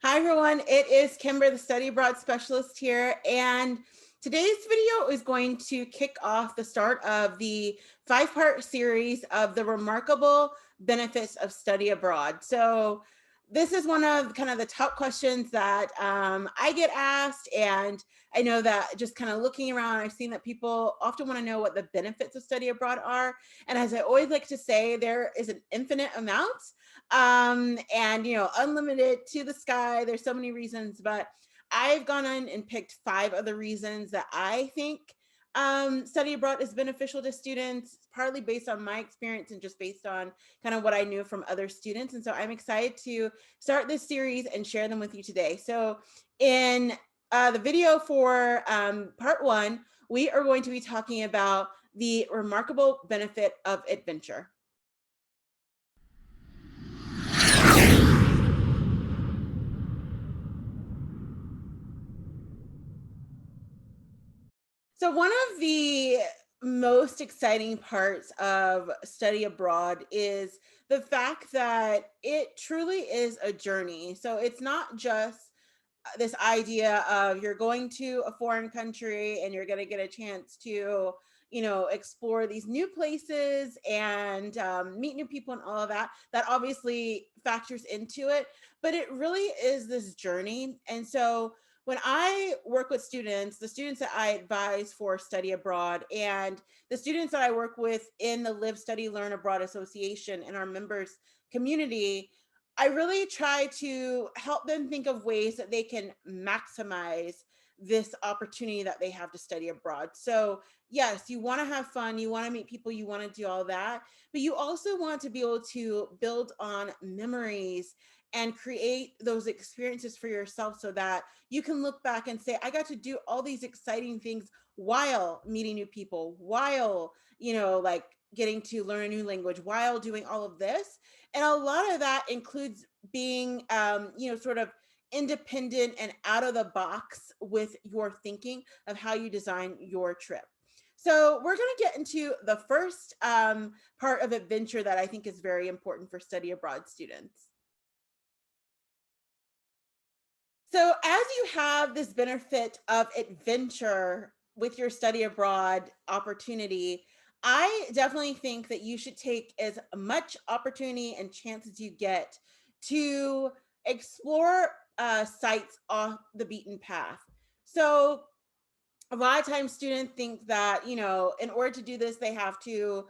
Hi everyone, it is Kimber, the study abroad specialist here, and today's video is going to kick off the start of the 5-part series of the remarkable benefits of study abroad. So this is one of kind of the top questions that I get asked, and I know that just kind of looking around, I've seen that people often want to know what the benefits of study abroad are. And as I always like to say, there is an infinite amount and unlimited to the sky. There's so many reasons, but I've gone on and picked 5 of the reasons that I think study abroad is beneficial to students, partly based on my experience and just based on kind of what I knew from other students. And so I'm excited to start this series and share them with you today. So in the video for part 1, we are going to be talking about the remarkable benefit of adventure. So one of the most exciting parts of study abroad is the fact that it truly is a journey. So it's not just this idea of you're going to a foreign country and you're going to get a chance to explore these new places and meet new people and all of that. That obviously factors into it, but it really is this journey. And so when I work with students, the students that I advise for study abroad and the students that I work with in the Live Study Learn Abroad Association and our members community, I really try to help them think of ways that they can maximize this opportunity that they have to study abroad. So yes, you want to have fun, you want to meet people, you want to do all that, but you also want to be able to build on memories and create those experiences for yourself so that you can look back and say, I got to do all these exciting things while meeting new people, while, like getting to learn a new language, while doing all of this. And a lot of that includes being, sort of independent and out of the box with your thinking of how you design your trip. So we're going to get into the first part of adventure that I think is very important for study abroad students. So as you have this benefit of adventure with your study abroad opportunity, I definitely think that you should take as much opportunity and chance as you get to explore sites off the beaten path. So a lot of times students think that, in order to do this, they have to,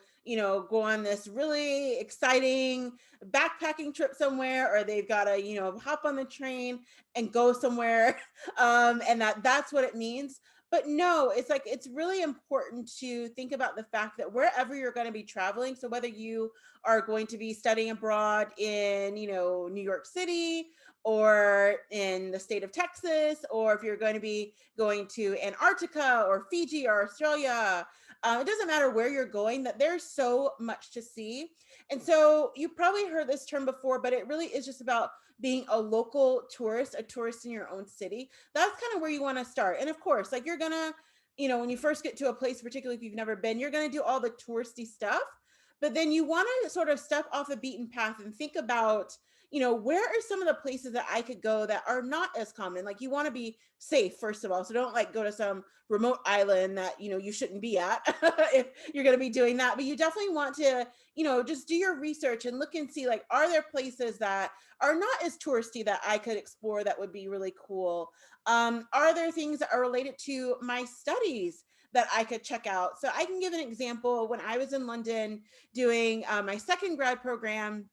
go on this really exciting backpacking trip somewhere, or they've got to, hop on the train and go somewhere. And that's what it means. But no, it's like, it's really important to think about the fact that wherever you're going to be traveling, so whether you are going to be studying abroad in, New York City, or in the state of Texas, or if you're going to be going to Antarctica or Fiji or Australia, it doesn't matter where you're going, that there's so much to see. And so you probably heard this term before, but it really is just about being a local tourist, a tourist in your own city. That's kind of where you want to start. And of course, like you're gonna, when you first get to a place, particularly if you've never been, you're gonna do all the touristy stuff. But then you want to sort of step off the beaten path and think about, where are some of the places that I could go that are not as common? Like you want to be safe, first of all. So don't like go to some remote island that, you shouldn't be at if you're going to be doing that. But you definitely want to, just do your research and look and see, like, are there places that are not as touristy that I could explore that would be really cool? Are there things that are related to my studies that I could check out? So I can give an example. When I was in London doing my second grad program,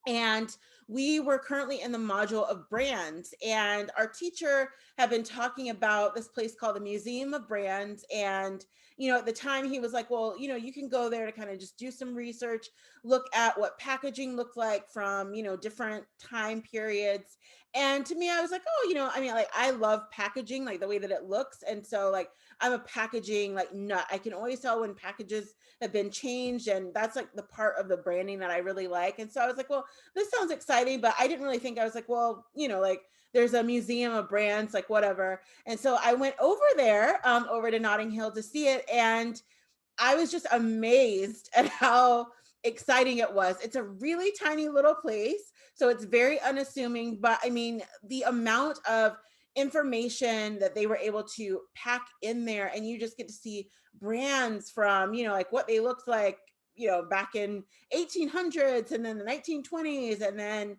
and we were currently in the module of brands, and our teacher had been talking about this place called the Museum of Brands. And at the time he was like, well, you can go there to kind of just do some research, look at what packaging looked like from different time periods. And to me, I was like, oh, like I love packaging, like the way that it looks. And so like I'm a packaging like nut. I can always tell when packages have been changed, and that's like the part of the branding that I really like. And so I was like, well, this sounds exciting, but I didn't really think, I was like, well, like there's a museum of brands, like whatever. And so I went over there, over to Notting Hill to see it. And I was just amazed at how exciting it was. It's a really tiny little place, so it's very unassuming, but I mean, the amount of information that they were able to pack in there, and you just get to see brands from, like what they looked like, back in 1800s, and then the 1920s, and then,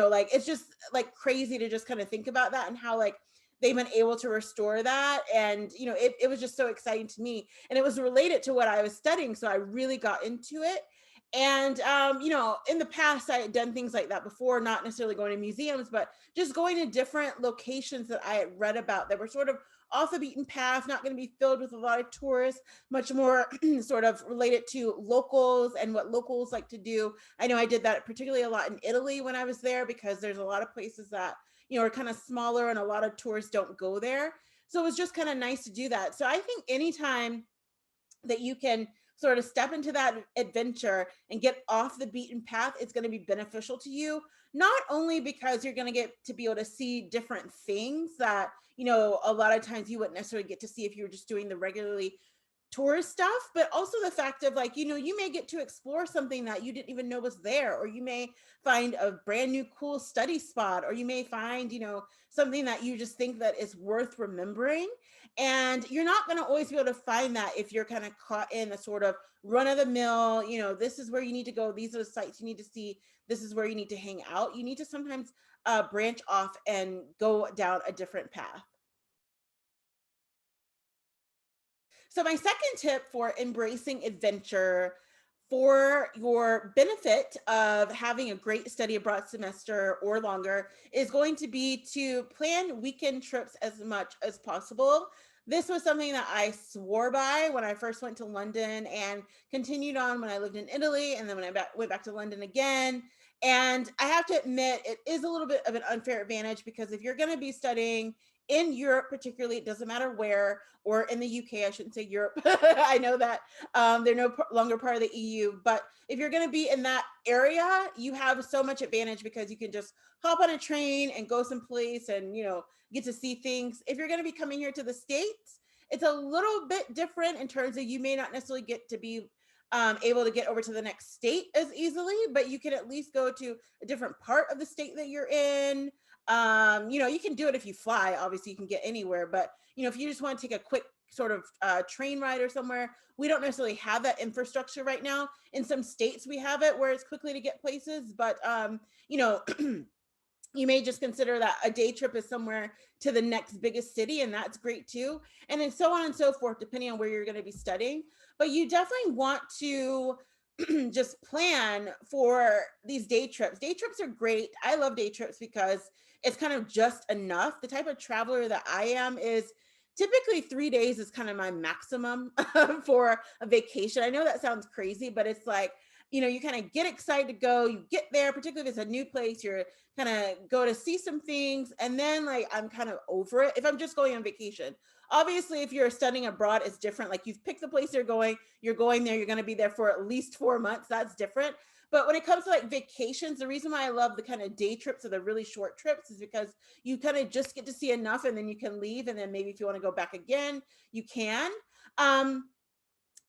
like it's just like crazy to just kind of think about that and how like they've been able to restore that. And it was just so exciting to me, and it was related to what I was studying, so I really got into it. And in the past I had done things like that before, not necessarily going to museums, but just going to different locations that I had read about that were sort of off the beaten path, not going to be filled with a lot of tourists, much more sort of related to locals and what locals like to do. I know I did that particularly a lot in Italy when I was there, because there's a lot of places that are kind of smaller and a lot of tourists don't go there. So it was just kind of nice to do that. So I think anytime that you can sort of step into that adventure and get off the beaten path, it's going to be beneficial to you. Not only because you're going to get to be able to see different things that, a lot of times you wouldn't necessarily get to see if you were just doing the regularly tourist stuff, but also the fact of like, you may get to explore something that you didn't even know was there, or you may find a brand new cool study spot, or you may find, something that you just think that is worth remembering. And you're not going to always be able to find that if you're kind of caught in a sort of run of the mill, this is where you need to go, these are the sites you need to see, this is where you need to hang out. You need to sometimes branch off and go down a different path. So, my second tip for embracing adventure for your benefit of having a great study abroad semester or longer is going to be to plan weekend trips as much as possible. This was something that I swore by when I first went to London, and continued on when I lived in Italy, and then when went back to London again. And I have to admit, it is a little bit of an unfair advantage, because if you're going to be studying in Europe, particularly, it doesn't matter where, or in the UK, I shouldn't say Europe. I know that they're no longer part of the EU, but if you're going to be in that area, you have so much advantage, because you can just hop on a train and go someplace and, get to see things. If you're going to be coming here to the States, it's a little bit different in terms of you may not necessarily get to be able to get over to the next state as easily, but you can at least go to a different part of the state that you're in. You can do it if you fly, obviously you can get anywhere, but if you just want to take a quick sort of train ride or somewhere, we don't necessarily have that infrastructure right now. In some states we have it where it's quickly to get places, but you know you may just consider that a day trip is somewhere to the next biggest city, and that's great too. And then so on and so forth, depending on where you're going to be studying. But you definitely want to just plan for these day trips. Day trips are great. I love day trips because it's kind of just enough. The type of traveler that I am is typically 3 days is kind of my maximum for a vacation. I know that sounds crazy, but it's like, you kind of get excited to go, you get there, particularly if it's a new place, you're kind of go to see some things, and then like I'm kind of over it if I'm just going on vacation. Obviously, if you're studying abroad, it's different. Like you've picked the place you're going there, you're going to be there for at least 4 months. That's different. But when it comes to like vacations, the reason why I love the kind of day trips or the really short trips is because you kind of just get to see enough, and then you can leave, and then maybe if you want to go back again, you can. Um,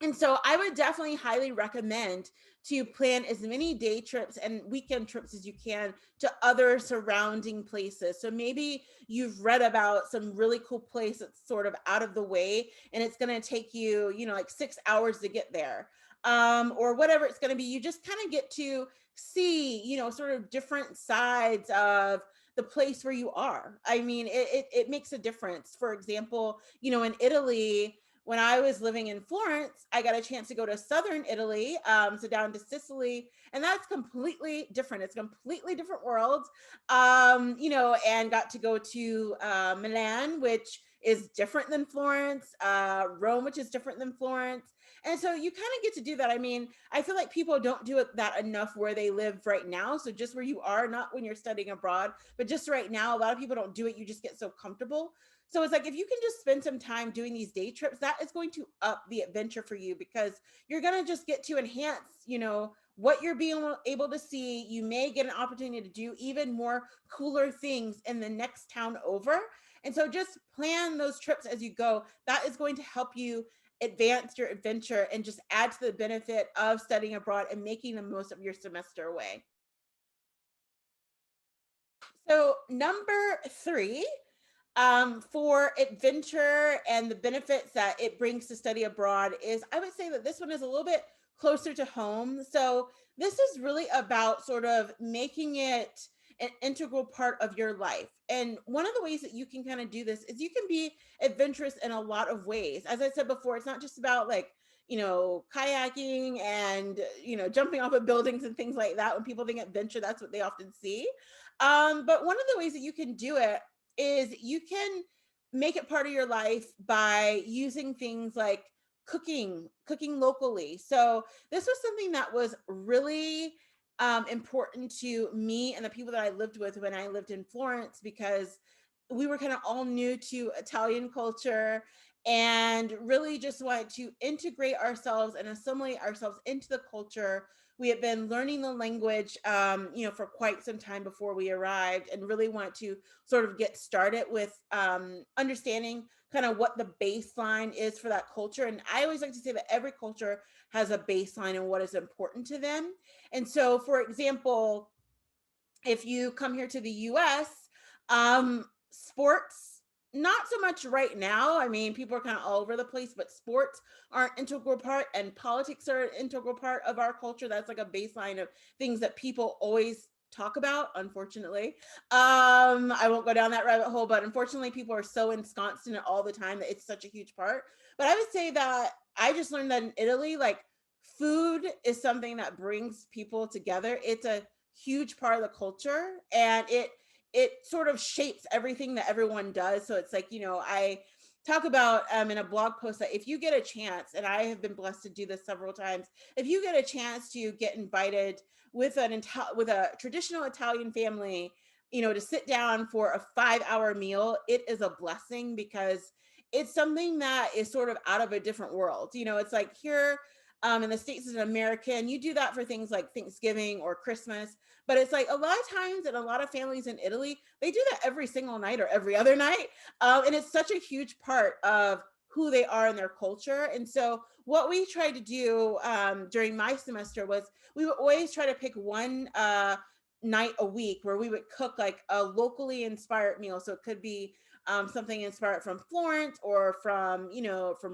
and so I would definitely highly recommend to plan as many day trips and weekend trips as you can to other surrounding places. So maybe you've read about some really cool place that's sort of out of the way, and it's going to take you, like 6 hours to get there. Or whatever it's going to be. You just kind of get to see, sort of different sides of the place where you are. I mean, it makes a difference. For example, in Italy, when I was living in Florence, I got a chance to go to southern Italy, so down to Sicily, and that's completely different. It's a completely different world, and got to go to Milan, which is different than Florence, Rome, which is different than Florence. And so you kind of get to do that. I mean, I feel like people don't do it that enough where they live right now. So just where you are, not when you're studying abroad, but just right now, a lot of people don't do it. You just get so comfortable. So it's like if you can just spend some time doing these day trips, that is going to up the adventure for you, because you're going to just get to enhance, what you're being able to see. You may get an opportunity to do even more cooler things in the next town over. And so just plan those trips as you go. That is going to help you advance your adventure and just add to the benefit of studying abroad and making the most of your semester away. So, number three, for adventure and the benefits that it brings to study abroad is, I would say that this one is a little bit closer to home. So this is really about sort of making it an integral part of your life. And one of the ways that you can kind of do this is you can be adventurous in a lot of ways. As I said before, it's not just about like, kayaking and, jumping off of buildings and things like that. When people think adventure, that's what they often see. But one of the ways that you can do it is you can make it part of your life by using things like cooking locally. So this was something that was really important to me and the people that I lived with when I lived in Florence, because we were kind of all new to Italian culture and really just wanted to integrate ourselves and assimilate ourselves into the culture. We had been learning the language, for quite some time before we arrived, and really wanted to sort of get started with understanding kind of what the baseline is for that culture. And I always like to say that every culture has a baseline and what is important to them. And so, for example, if you come here to the US, sports, not so much right now. I mean, people are kind of all over the place, but sports are an integral part and politics are an integral part of our culture. That's like a baseline of things that people always talk about, unfortunately. I won't go down that rabbit hole, but unfortunately, people are so ensconced in it all the time that it's such a huge part. But I would say that I just learned that in Italy, like food is something that brings people together. It's a huge part of the culture, and it sort of shapes everything that everyone does. So it's like, I talk about in a blog post that if you get a chance, and I have been blessed to do this several times, if you get a chance to get invited with with a traditional Italian family, to sit down for a 5-hour meal, it is a blessing, because it's something that is sort of out of a different world. It's like here in the States as an American, you do that for things like Thanksgiving or Christmas. But it's like a lot of times, and a lot of families in Italy, they do that every single night or every other night. And it's such a huge part of who they are in their culture. And so, what we tried to do during my semester was we would always try to pick one night a week where we would cook like a locally inspired meal. So, it could be something inspired from Florence or from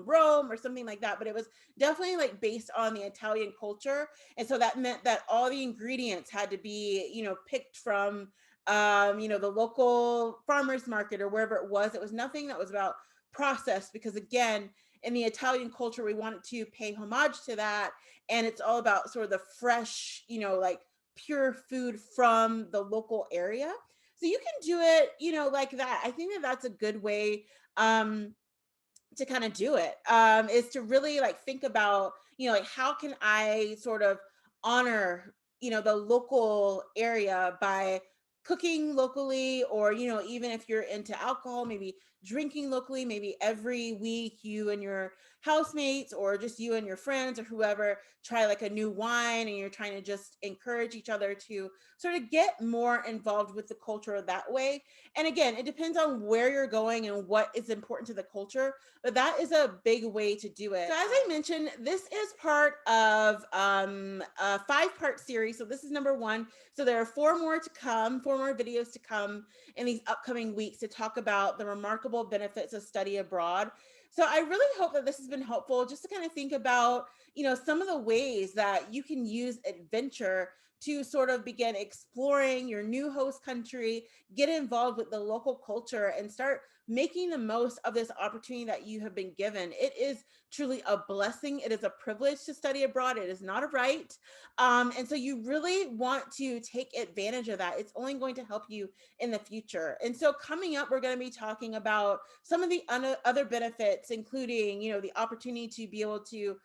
Rome or something like that. But it was definitely like based on the Italian culture. And so that meant that all the ingredients had to be, picked from, the local farmers market or wherever it was. It was nothing that was about process, because again, in the Italian culture, we wanted to pay homage to that. And it's all about sort of the fresh, like pure food from the local area. So you can do it, like that. I think that that's a good way to kind of do it, is to really like think about, like how can I sort of honor, the local area by cooking locally, or even if you're into alcohol, maybe drinking locally. Maybe every week you and your housemates, or just you and your friends or whoever, try like a new wine, and you're trying to just encourage each other to sort of get more involved with the culture that way. And again, it depends on where you're going and what is important to the culture, but that is a big way to do it. So as I mentioned, this is part of a 5-part series. So this is number 1. So there are 4 more to come, 4 more videos to come in these upcoming weeks to talk about the remarkable benefits of study abroad. So I really hope that this has been helpful, just to kind of think about, some of the ways that you can use adventure to sort of begin exploring your new host country, get involved with the local culture, and start making the most of this opportunity that you have been given. It is truly a blessing. It is a privilege to study abroad. It is not a right. And so you really want to take advantage of that. It's only going to help you in the future. And so coming up, we're going to be talking about some of the other benefits, including, the opportunity to be able to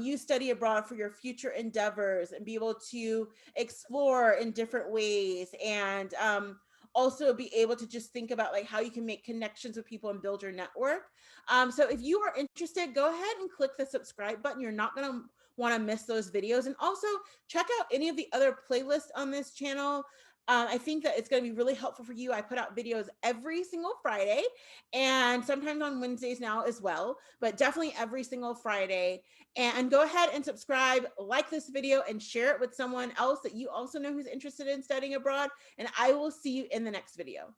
use study abroad for your future endeavors and be able to explore in different ways, and also be able to just think about like how you can make connections with people and build your network. So if you are interested, go ahead and click the subscribe button. You're not going to want to miss those videos. And also check out any of the other playlists on this channel. I think that it's going to be really helpful for you. I put out videos every single Friday and sometimes on Wednesdays now as well, but definitely every single Friday. And go ahead and subscribe, like this video, and share it with someone else that you also know who's interested in studying abroad. And I will see you in the next video.